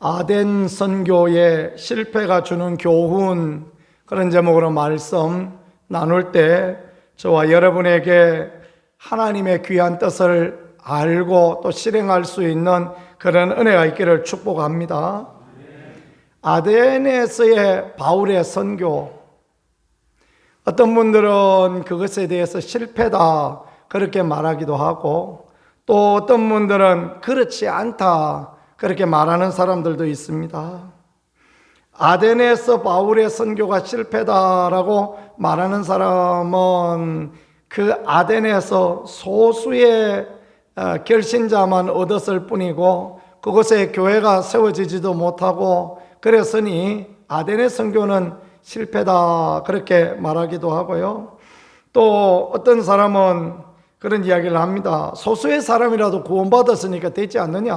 아덴 선교의 실패가 주는 교훈, 그런 제목으로 말씀 나눌 때 저와 여러분에게 하나님의 귀한 뜻을 알고 또 실행할 수 있는 그런 은혜가 있기를 축복합니다. 아덴에서의 바울의 선교, 어떤 분들은 그것에 대해서 실패다 그렇게 말하기도 하고, 또 어떤 분들은 그렇지 않다 그렇게 말하는 사람들도 있습니다. 아덴에서 바울의 선교가 실패다라고 말하는 사람은 그 아덴에서 소수의 결신자만 얻었을 뿐이고 그곳에 교회가 세워지지도 못하고 그랬으니 아덴의 선교는 실패다 그렇게 말하기도 하고요. 또 어떤 사람은 그런 이야기를 합니다. 소수의 사람이라도 구원받았으니까 되지 않느냐,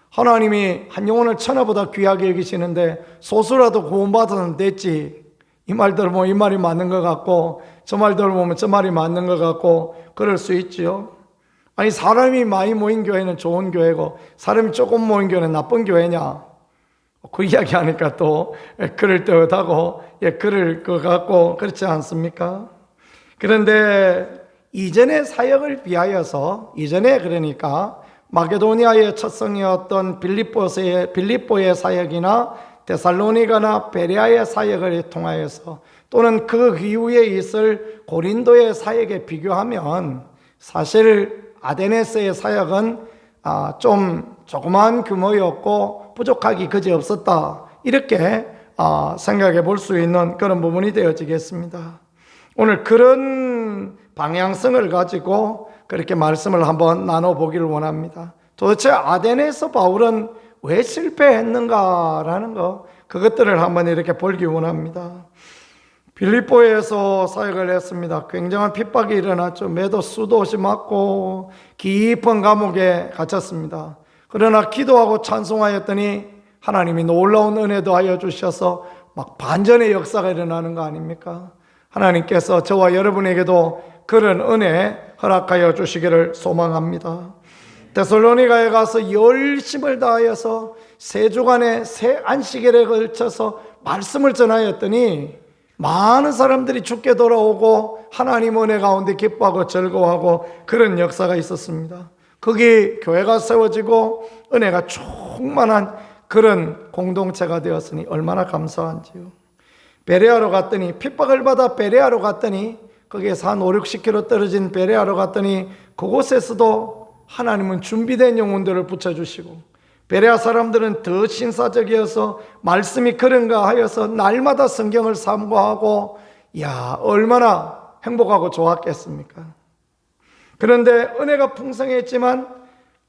하나님이 한 영혼을 천하보다 귀하게 여기시는데 소수라도 구원받으면 됐지. 이 말 들으면 이 말이 맞는 것 같고 저 말 들으면 저 말이 맞는 것 같고 그럴 수 있죠. 아니, 사람이 많이 모인 교회는 좋은 교회고 사람이 조금 모인 교회는 나쁜 교회냐, 그 이야기 하니까 또 그럴 듯하고 그럴 것 같고 그렇지 않습니까? 그런데 이전의 사역을 비하여서, 이전에 그러니까 마게도니아의 첫 성이었던 빌립보의 사역이나 데살로니가나 베레아의 사역을 통하여서, 또는 그 이후에 있을 고린도의 사역에 비교하면 사실 아데네스의 사역은 좀 조그마한 규모였고 부족하기 그지없었다, 이렇게 생각해 볼 수 있는 그런 부분이 되어지겠습니다. 오늘 그런 방향성을 가지고 그렇게 말씀을 한번 나눠보기를 원합니다. 도대체 아덴에서 바울은 왜 실패했는가라는 것, 그것들을 한번 이렇게 보기 원합니다. 빌립보에서 사역을 했습니다. 굉장한 핍박이 일어났죠. 매도 수도 없이 맞고 깊은 감옥에 갇혔습니다. 그러나 기도하고 찬송하였더니 하나님이 놀라운 은혜도 하여 주셔서 막 반전의 역사가 일어나는 거 아닙니까? 하나님께서 저와 여러분에게도 그런 은혜 허락하여 주시기를 소망합니다. 데살로니가에 가서 열심을 다하여서 3주간의 새 안식일에 걸쳐서 말씀을 전하였더니 많은 사람들이 죽게 돌아오고 하나님 은혜 가운데 기뻐하고 즐거워하고 그런 역사가 있었습니다. 거기 교회가 세워지고 은혜가 충만한 그런 공동체가 되었으니 얼마나 감사한지요. 베레아로 갔더니, 핍박을 받아 베레아로 갔더니, 거기에서 한 5-60km 떨어진 베레아로 갔더니 그곳에서도 하나님은 준비된 영혼들을 붙여주시고, 베레아 사람들은 더 신사적이어서 말씀이 그런가 하여서 날마다 성경을 삼고하고, 얼마나 행복하고 좋았겠습니까? 그런데 은혜가 풍성했지만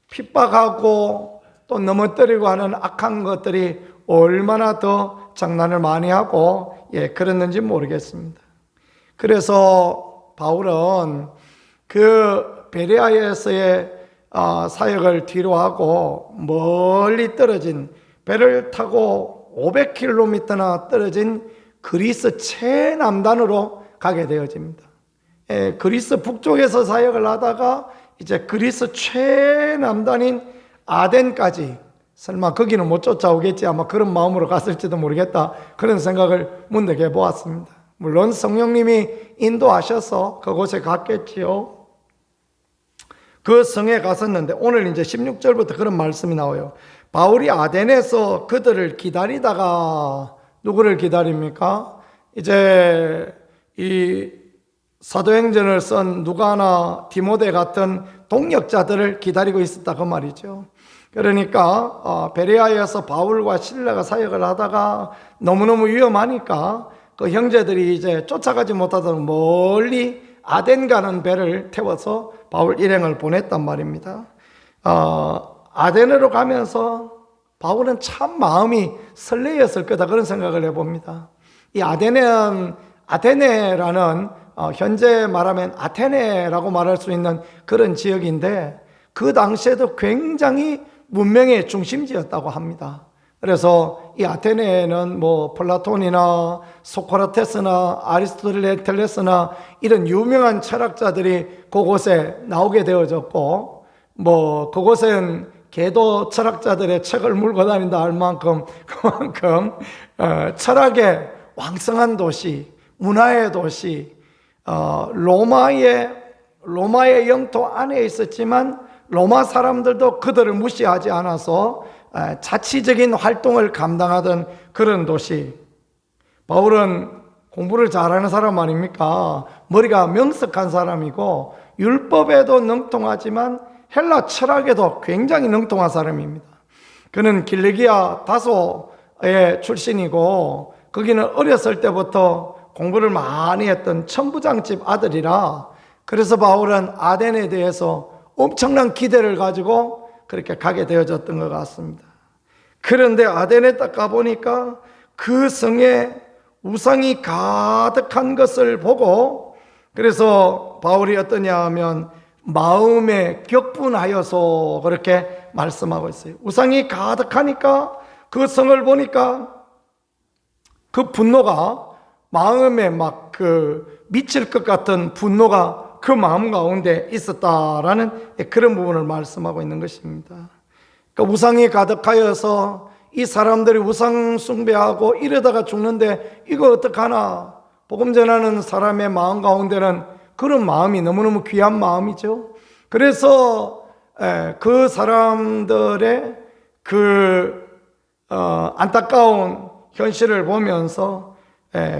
핍박하고 또 넘어뜨리고 하는 악한 것들이 얼마나 더 장난을 많이 하고 그랬는지 모르겠습니다. 그래서 바울은 그 베레아에서의 사역을 뒤로하고 멀리 떨어진, 배를 타고 500km나 떨어진 그리스 최남단으로 가게 되어집니다. 그리스 북쪽에서 사역을 하다가 이제 그리스 최남단인 아덴까지, 설마 거기는 못 쫓아오겠지, 아마 그런 마음으로 갔을지도 모르겠다, 그런 생각을 문득 해보았습니다. 물론 성령님이 인도하셔서 그곳에 갔겠지요. 그 성에 갔었는데 오늘 이제 16절부터 그런 말씀이 나와요. 바울이 아덴에서 그들을 기다리다가 누구를 기다립니까? 이제 이 사도행전을 쓴 누가나 디모데 같은 동역자들을 기다리고 있었다, 그 말이죠. 그러니까 베레아에서 바울과 실라가 사역을 하다가 너무너무 위험하니까 그 형제들이 이제 쫓아가지 못하도록 멀리 아덴 가는 배를 태워서 바울 일행을 보냈단 말입니다. 아덴으로 가면서 바울은 참 마음이 설레었을 거다, 그런 생각을 해봅니다. 이 아덴은 아테네라는 현재 말하면 아테네라고 말할 수 있는 그런 지역인데, 그 당시에도 굉장히 문명의 중심지였다고 합니다. 그래서 이 아테네에는 뭐 플라톤이나 소크라테스나 아리스토텔레스나 이런 유명한 철학자들이 그곳에 나오게 되어졌고, 뭐 그곳은 개도 철학자들의 책을 물고 다닌다 할 만큼 그만큼 철학의 왕성한 도시, 문화의 도시, 로마의 영토 안에 있었지만 로마 사람들도 그들을 무시하지 않아서 자치적인 활동을 감당하던 그런 도시. 바울은 공부를 잘하는 사람 아닙니까? 머리가 명석한 사람이고 율법에도 능통하지만 헬라 철학에도 굉장히 능통한 사람입니다. 그는 길리기아 다소의 출신이고 거기는 어렸을 때부터 공부를 많이 했던 천부장집 아들이라, 그래서 바울은 아덴에 대해서 엄청난 기대를 가지고 그렇게 가게 되어졌던 것 같습니다. 그런데 아덴에 딱 가보니까 그 성에 우상이 가득한 것을 보고, 그래서 바울이 어떠냐 하면 마음에 격분하여서 그렇게 말씀하고 있어요. 우상이 가득하니까 그 성을 보니까 그 분노가 마음에 막 미칠 것 같은 분노가 그 마음 가운데 있었다라는 그런 부분을 말씀하고 있는 것입니다. 그러니까 우상이 가득하여서 이 사람들이 우상 숭배하고 이러다가 죽는데 이거 어떡하나. 복음 전하는 사람의 마음 가운데는 그런 마음이 너무너무 귀한 마음이죠. 그래서 그 사람들의 안타까운 현실을 보면서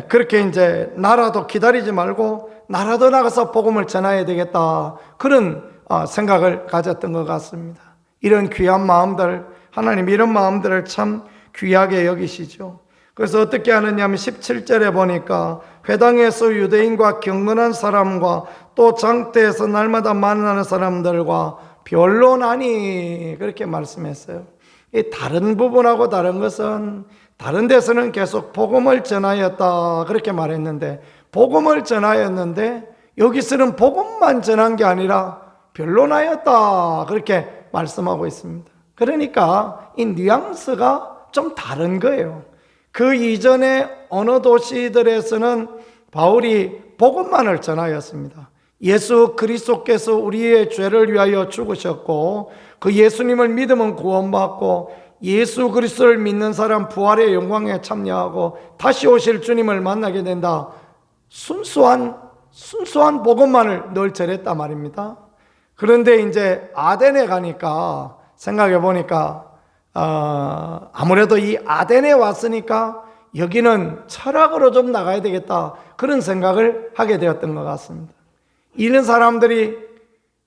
그렇게 이제 나라도 기다리지 말고 나라도 나가서 복음을 전해야 되겠다, 그런 생각을 가졌던 것 같습니다. 이런 귀한 마음들, 하나님 이런 마음들을 참 귀하게 여기시죠. 그래서 어떻게 하느냐 하면 17절에 보니까 회당에서 유대인과 경건한 사람과 또 장태에서 날마다 만나는 사람들과 변론하니, 그렇게 말씀했어요. 이 다른 부분하고 다른 것은, 다른 데서는 계속 복음을 전하였다 그렇게 말했는데, 복음을 전하였는데 여기서는 복음만 전한 게 아니라 변론하였다 그렇게 말씀하고 있습니다. 그러니까 이 뉘앙스가 좀 다른 거예요. 그 이전에 어느 도시들에서는 바울이 복음만을 전하였습니다. 예수 그리스도께서 우리의 죄를 위하여 죽으셨고 그 예수님을 믿으면 구원받고 예수 그리스도를 믿는 사람 부활의 영광에 참여하고 다시 오실 주님을 만나게 된다. 순수한 복음만을 늘 전했단 말입니다. 그런데 이제 아덴에 가니까 생각해 보니까 아무래도 이 아덴에 왔으니까 여기는 철학으로 좀 나가야 되겠다, 그런 생각을 하게 되었던 것 같습니다. 이런 사람들이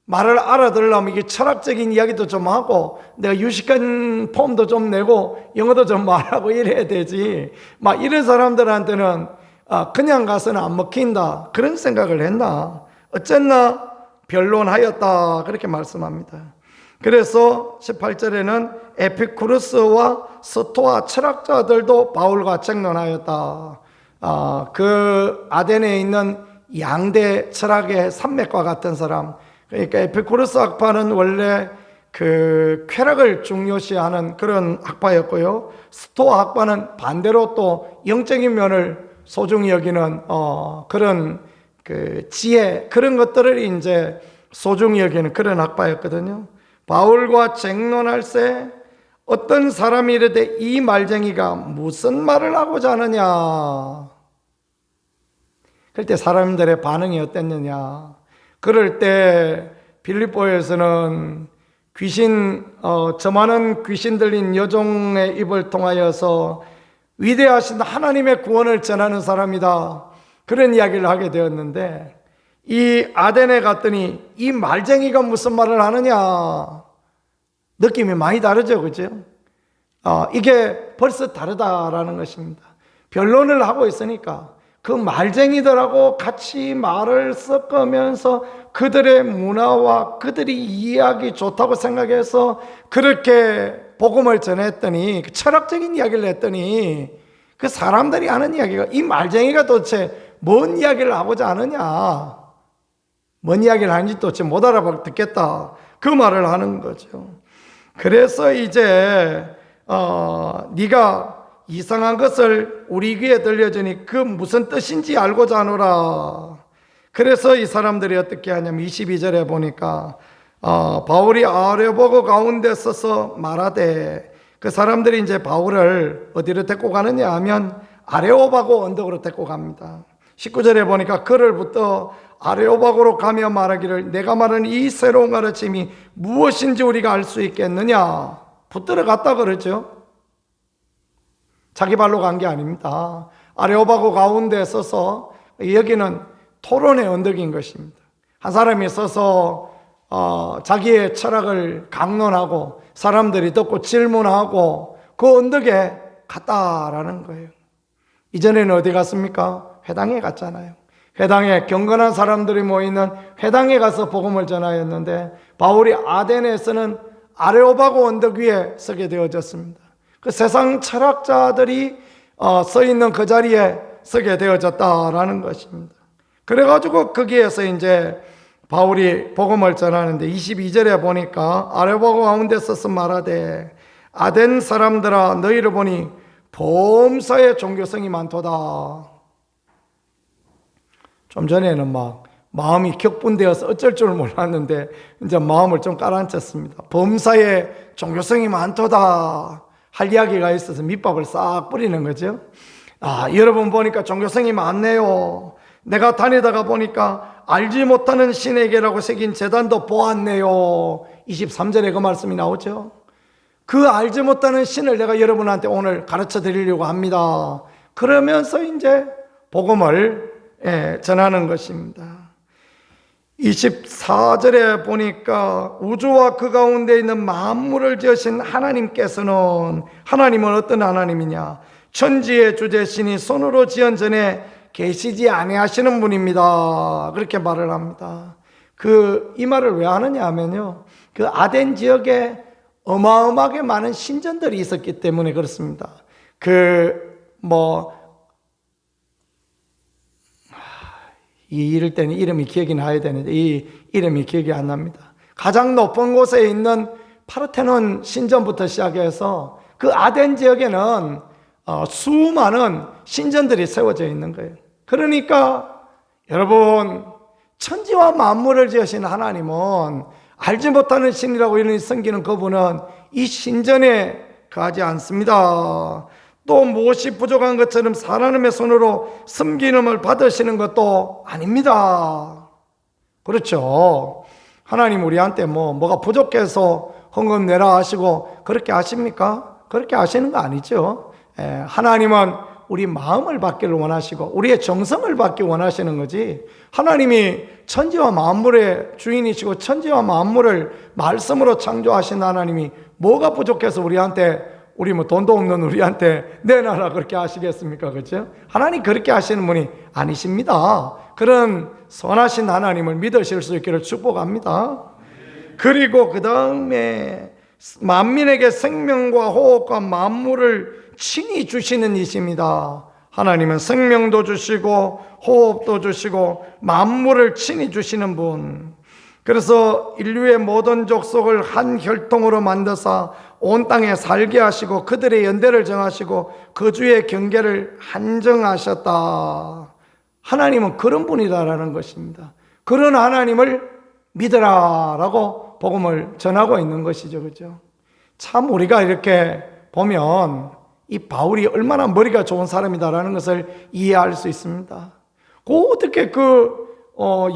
말을 알아들으려면 이게 철학적인 이야기도 좀 하고 내가 유식한 폼도 좀 내고 영어도 좀 말하고 이래야 되지, 막 이런 사람들한테는 그냥 가서는 안 먹힌다 그런 생각을 했나. 어쨌나 변론하였다 그렇게 말씀합니다. 그래서 18절에는 에피쿠르스와 스토아 철학자들도 바울과 tranh 논하였다. 그 아덴에 있는 양대 철학의 산맥과 같은 사람, 그러니까 에피쿠르스 학파는 원래 그 쾌락을 중요시하는 그런 학파였고요, 스토아 학파는 반대로 또 영적인 면을 소중히 여기는 그런 그 지혜, 그런 것들을 이제 소중히 여기는 그런 학파였거든요. 바울과 쟁론할새 어떤 사람이 이르되 이 말쟁이가 무슨 말을 하고자 하느냐. 그럴 때 사람들의 반응이 어땠느냐. 그럴 때 빌립보에서는 저 많은 귀신 들린 여종의 입을 통하여서 위대하신 하나님의 구원을 전하는 사람이다, 그런 이야기를 하게 되었는데, 이 아덴에 갔더니 이 말쟁이가 무슨 말을 하느냐. 느낌이 많이 다르죠, 그죠? 이게 벌써 다르다라는 것입니다. 변론을 하고 있으니까 그 말쟁이들하고 같이 말을 섞으면서 그들의 문화와 그들이 이해하기 좋다고 생각해서 그렇게 복음을 전했더니, 철학적인 이야기를 했더니 그 사람들이 하는 이야기가, 이 말쟁이가 도대체 뭔 이야기를 하고자 하느냐, 뭔 이야기를 하는지 도대체 못 알아듣겠다, 그 말을 하는 거죠. 그래서 이제 네가 이상한 것을 우리 귀에 들려주니 그 무슨 뜻인지 알고자 하노라. 그래서 이 사람들이 어떻게 하냐면 22절에 보니까 바울이 아레오바고 가운데 서서 말하되, 그 사람들이 이제 바울을 어디로 데리고 가느냐 하면 아레오바고 언덕으로 데리고 갑니다. 19절에 보니까 그를 붙어 아레오바고로 가며 말하기를, 내가 말하는 이 새로운 가르침이 무엇인지 우리가 알 수 있겠느냐. 붙들어 갔다 그러죠. 자기 발로 간 게 아닙니다. 아레오바고 가운데 서서, 여기는 토론의 언덕인 것입니다. 한 사람이 서서 자기의 철학을 강론하고 사람들이 듣고 질문하고 그 언덕에 갔다라는 거예요. 이전에는 어디 갔습니까? 회당에 갔잖아요. 회당에 경건한 사람들이 모이는 회당에 가서 복음을 전하였는데, 바울이 아덴에서는 아레오바고 언덕 위에 서게 되어졌습니다. 그 세상 철학자들이 서 있는 그 자리에 서게 되어졌다라는 것입니다. 그래가지고 거기에서 이제 바울이 복음을 전하는데, 22절에 보니까 아레오바고 가운데 서서 말하되, 아덴 사람들아 너희를 보니 범사에 종교성이 많도다. 좀 전에는 막 마음이 격분되어서 어쩔 줄 몰랐는데 이제 마음을 좀 깔아앉혔습니다. 범사에 종교성이 많도다 할 이야기가 있어서 밑밥을 싹 뿌리는 거죠. 여러분 보니까 종교성이 많네요. 내가 다니다가 보니까 알지 못하는 신에게라고 새긴 제단도 보았네요. 23절에 그 말씀이 나오죠. 그 알지 못하는 신을 내가 여러분한테 오늘 가르쳐 드리려고 합니다. 그러면서 이제 복음을 전하는 것입니다. 24절에 보니까 우주와 그 가운데 있는 만물을 지으신 하나님께서는, 하나님은 어떤 하나님이냐? 천지의 주제신이 손으로 지은 전에 계시지 아니하시는 분입니다. 그렇게 말을 합니다. 이 말을 왜 하느냐 하면요, 그 아덴 지역에 어마어마하게 많은 신전들이 있었기 때문에 그렇습니다. 이럴 때는 이름이 기억이 나야 되는데 이 이름이 기억이 안 납니다. 가장 높은 곳에 있는 파르테논 신전부터 시작해서 그 아덴 지역에는 수많은 신전들이 세워져 있는 거예요. 그러니까 여러분, 천지와 만물을 지으신 하나님은 알지 못하는 신이라고 이런 섬기는 그분은 이 신전에 가지 않습니다. 또 무엇이 부족한 것처럼 사람의 손으로 섬기름을 받으시는 것도 아닙니다. 그렇죠. 하나님 우리한테 뭐가 부족해서 헌금 내라 하시고 그렇게 하십니까? 그렇게 하시는 거 아니죠. 하나님은 우리 마음을 받기를 원하시고 우리의 정성을 받기 원하시는 거지, 하나님이 천지와 만물의 주인이시고 천지와 만물을 말씀으로 창조하신 하나님이 뭐가 부족해서 우리 돈도 없는 우리한테 내놔라 그렇게 하시겠습니까? 그렇죠? 하나님 그렇게 하시는 분이 아니십니다. 그런 선하신 하나님을 믿으실 수 있기를 축복합니다. 그리고 그 다음에 만민에게 생명과 호흡과 만물을 친히 주시는 이십니다. 하나님은 생명도 주시고 호흡도 주시고 만물을 친히 주시는 분. 그래서 인류의 모든 족속을 한 혈통으로 만드사 온 땅에 살게 하시고 그들의 연대를 정하시고 거주의 경계를 한정하셨다. 하나님은 그런 분이다라는 것입니다. 그런 하나님을 믿으라라고 복음을 전하고 있는 것이죠. 그죠? 참 우리가 이렇게 보면 이 바울이 얼마나 머리가 좋은 사람이다라는 것을 이해할 수 있습니다. 어떻게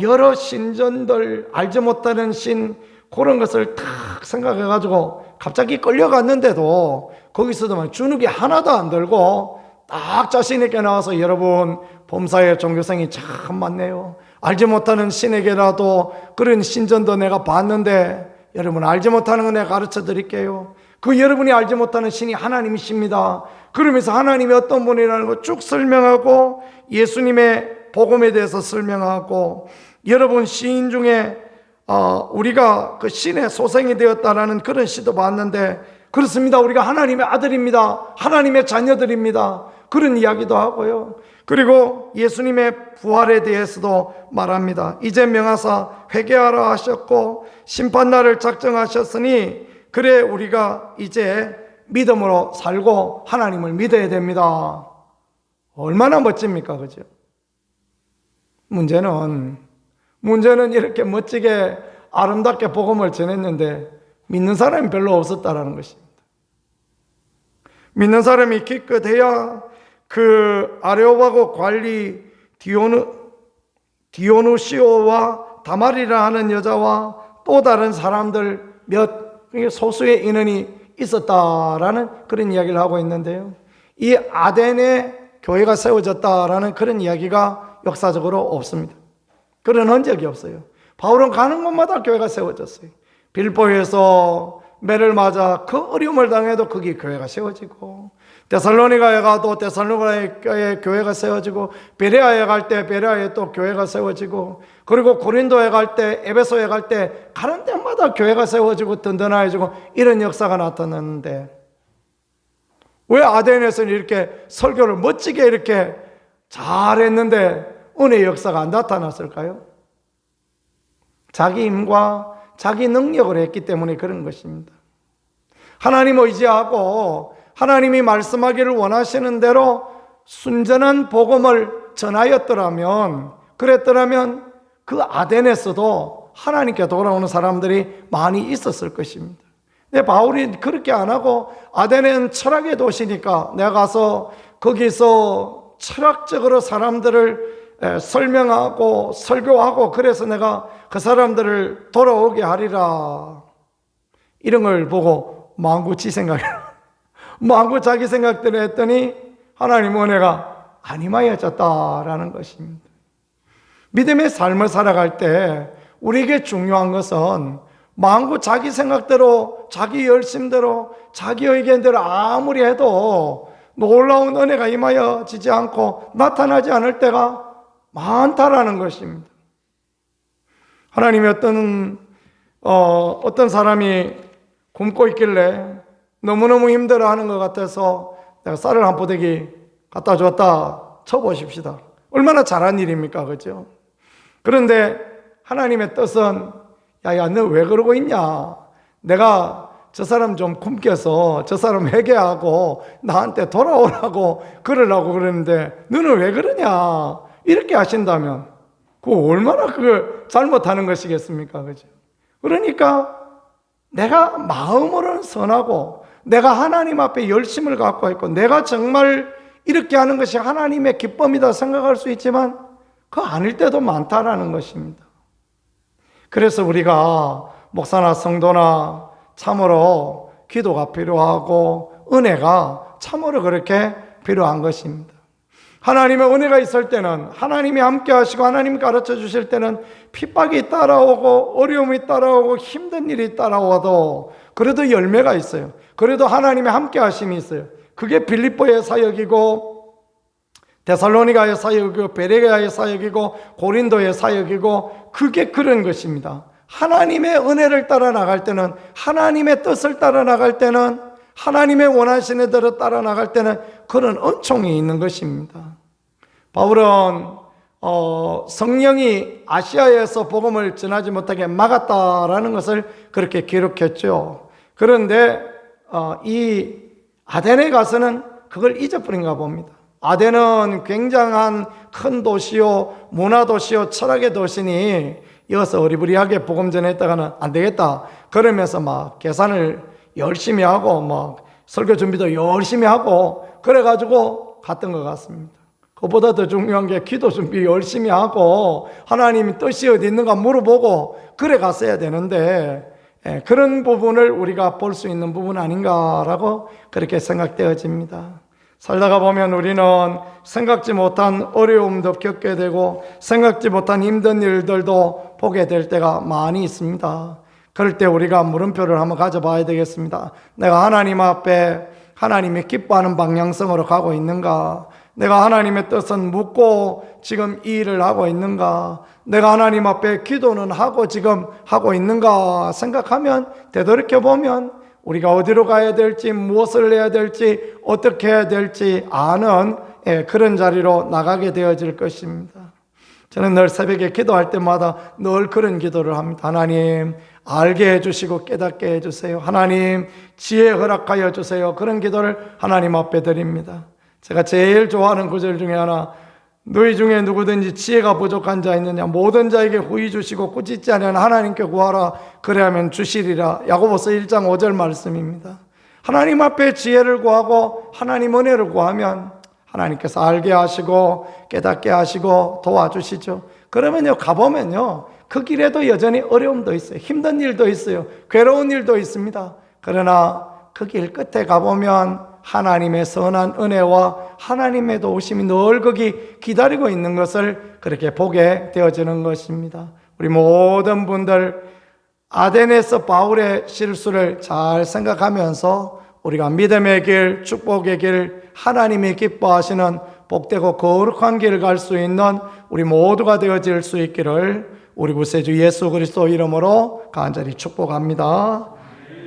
여러 신전들, 알지 못하는 신, 그런 것을 탁 생각해가지고 갑자기 끌려갔는데도 거기서도 주눅이 하나도 안 들고 딱 자신있게 나와서, 여러분 범사에 종교성이 참 많네요. 알지 못하는 신에게라도 그런 신전도 내가 봤는데 여러분 알지 못하는 거 내가 가르쳐 드릴게요. 그 여러분이 알지 못하는 신이 하나님이십니다. 그러면서 하나님이 어떤 분이라는 거 쭉 설명하고 예수님의 복음에 대해서 설명하고, 여러분 시인 중에 우리가 그 신의 소생이 되었다라는 그런 시도 봤는데, 그렇습니다. 우리가 하나님의 아들입니다. 하나님의 자녀들입니다. 그런 이야기도 하고요. 그리고 예수님의 부활에 대해서도 말합니다. 이제 명하사 회개하라 하셨고 심판날을 작정하셨으니 그래 우리가 이제 믿음으로 살고 하나님을 믿어야 됩니다. 얼마나 멋집니까? 그죠? 문제는 이렇게 멋지게 아름답게 복음을 전했는데 믿는 사람이 별로 없었다라는 것입니다. 믿는 사람이 기껏해야 그 아레오바고 관리 디오누시오와 다말이라 하는 여자와 또 다른 사람들 소수의 인원이 있었다라는 그런 이야기를 하고 있는데요. 이 아덴에 교회가 세워졌다라는 그런 이야기가 역사적으로 없습니다. 그런 흔적이 없어요. 바울은 가는 곳마다 교회가 세워졌어요. 빌보에서 매를 맞아 그 어려움을 당해도 거기 교회가 세워지고, 데살로니가에 가도 데살로니가에 교회가 세워지고, 베레아에 갈 때 베레아에 또 교회가 세워지고, 그리고 고린도에 갈 때, 에베소에 갈 때 가는 데마다 교회가 세워지고 든든해지고 이런 역사가 나타났는데, 왜 아덴에서는 이렇게 설교를 멋지게 이렇게 잘했는데 은혜의 역사가 안 나타났을까요? 자기 힘과 자기 능력을 했기 때문에 그런 것입니다. 하나님 의지하고 하나님이 말씀하기를 원하시는 대로 순전한 복음을 전하였더라면, 그랬더라면 그 아덴에서도 하나님께 돌아오는 사람들이 많이 있었을 것입니다. 근데 바울이 그렇게 안 하고, 아덴은 철학의 도시니까 내가 가서 거기서 철학적으로 사람들을 설명하고 설교하고, 그래서 내가 그 사람들을 돌아오게 하리라, 이런 걸 보고 망구 자기 생각대로 했더니 하나님 은혜가 안 임하여졌다라는 것입니다. 믿음의 삶을 살아갈 때 우리에게 중요한 것은 망구 자기 생각대로, 자기 열심대로, 자기 의견대로 아무리 해도 놀라운 은혜가 임하여지지 않고 나타나지 않을 때가 많다라는 것입니다. 하나님이 어떤 사람이 굶고 있길래 너무너무 힘들어하는 것 같아서 내가 쌀을 한 포대기 갖다 줬다 쳐보십시다. 얼마나 잘한 일입니까? 그죠? 그런데 하나님의 뜻은, 야, 너 왜 그러고 있냐? 내가 저 사람 좀 굶겨서 저 사람 회개하고 나한테 돌아오라고 그러려고 그러는데 너는 왜 그러냐? 이렇게 하신다면 그거 얼마나 그걸 잘못하는 것이겠습니까? 그죠? 그러니까 내가 마음으로는 선하고 내가 하나님 앞에 열심을 갖고 있고 내가 정말 이렇게 하는 것이 하나님의 기쁨이다 생각할 수 있지만 그거 아닐 때도 많다라는 것입니다. 그래서 우리가 목사나 성도나 참으로 기도가 필요하고 은혜가 참으로 그렇게 필요한 것입니다. 하나님의 은혜가 있을 때는, 하나님이 함께 하시고 하나님이 가르쳐 주실 때는 핍박이 따라오고 어려움이 따라오고 힘든 일이 따라와도 그래도 열매가 있어요. 그래도 하나님의 함께 하심이 있어요. 그게 빌립보의 사역이고 데살로니가의 사역이고 베레아의 사역이고 고린도의 사역이고, 그게 그런 것입니다. 하나님의 은혜를 따라 나갈 때는, 하나님의 뜻을 따라 나갈 때는, 하나님의 원하시는 대로 따라 나갈 때는 그런 은총이 있는 것입니다. 바울은 성령이 아시아에서 복음을 전하지 못하게 막았다라는 것을 그렇게 기록했죠. 그런데 이 아덴에 가서는 그걸 잊어버린가 봅니다. 아덴은 굉장한 큰 도시요, 문화도시요, 철학의 도시니 여기서 어리부리하게 복음 전했다가는 안 되겠다 그러면서 막 계산을 열심히 하고 막 설교 준비도 열심히 하고 그래가지고 갔던 것 같습니다. 그보다 더 중요한 게 기도 준비 열심히 하고 하나님이 뜻이 어디 있는가 물어보고 그래 갔어야 되는데, 그런 부분을 우리가 볼 수 있는 부분 아닌가라고 그렇게 생각되어집니다. 살다가 보면 우리는 생각지 못한 어려움도 겪게 되고 생각지 못한 힘든 일들도 보게 될 때가 많이 있습니다. 그럴 때 우리가 물음표를 한번 가져봐야 되겠습니다. 내가 하나님 앞에 하나님이 기뻐하는 방향성으로 가고 있는가? 내가 하나님의 뜻은 묻고 지금 이 일을 하고 있는가? 내가 하나님 앞에 기도는 하고 지금 하고 있는가 생각하면, 되돌이켜보면 우리가 어디로 가야 될지, 무엇을 해야 될지, 어떻게 해야 될지 아는 그런 자리로 나가게 되어질 것입니다. 저는 늘 새벽에 기도할 때마다 늘 그런 기도를 합니다. 하나님 알게 해주시고 깨닫게 해주세요. 하나님 지혜 허락하여 주세요. 그런 기도를 하나님 앞에 드립니다. 제가 제일 좋아하는 구절 중에 하나, 너희 중에 누구든지 지혜가 부족한 자 있느냐? 모든 자에게 후히 주시고 꾸짖지 않으면 하나님께 구하라. 그래야면 주시리라. 야고보서 1장 5절 말씀입니다. 하나님 앞에 지혜를 구하고 하나님 은혜를 구하면 하나님께서 알게 하시고 깨닫게 하시고 도와주시죠. 그러면요, 가보면요, 그 길에도 여전히 어려움도 있어요. 힘든 일도 있어요. 괴로운 일도 있습니다. 그러나 그 길 끝에 가보면 하나님의 선한 은혜와 하나님의 도우심이 늘 거기 기다리고 있는 것을 그렇게 보게 되어지는 것입니다. 우리 모든 분들 아덴에서 바울의 실수를 잘 생각하면서 우리가 믿음의 길, 축복의 길, 하나님이 기뻐하시는 복되고 거룩한 길을 갈 수 있는 우리 모두가 되어질 수 있기를 우리 구세주 예수 그리스도 이름으로 간절히 축복합니다.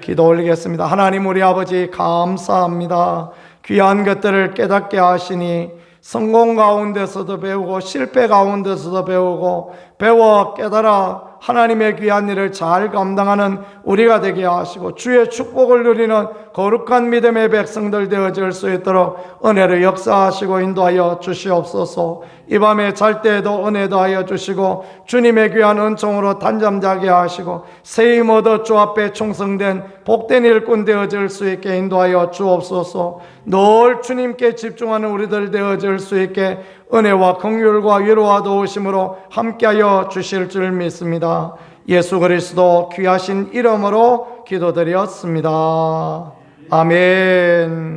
기도 올리겠습니다. 하나님 우리 아버지 감사합니다. 귀한 것들을 깨닫게 하시니 성공 가운데서도 배우고 실패 가운데서도 배우고 배워 깨달아 하나님의 귀한 일을 잘 감당하는 우리가 되게 하시고 주의 축복을 누리는 거룩한 믿음의 백성들 되어질 수 있도록 은혜를 역사하시고 인도하여 주시옵소서. 이 밤에 잘 때에도 은혜 더하여 주시고 주님의 귀한 은총으로 단잠 자게 하시고 세임 얻어 주 앞에 충성된 복된 일꾼 되어질 수 있게 인도하여 주옵소서. 늘 주님께 집중하는 우리들 되어질 수 있게 은혜와 긍휼과 위로와 도우심으로 함께하여 주실 줄 믿습니다. 예수 그리스도 귀하신 이름으로 기도드렸습니다. 아멘.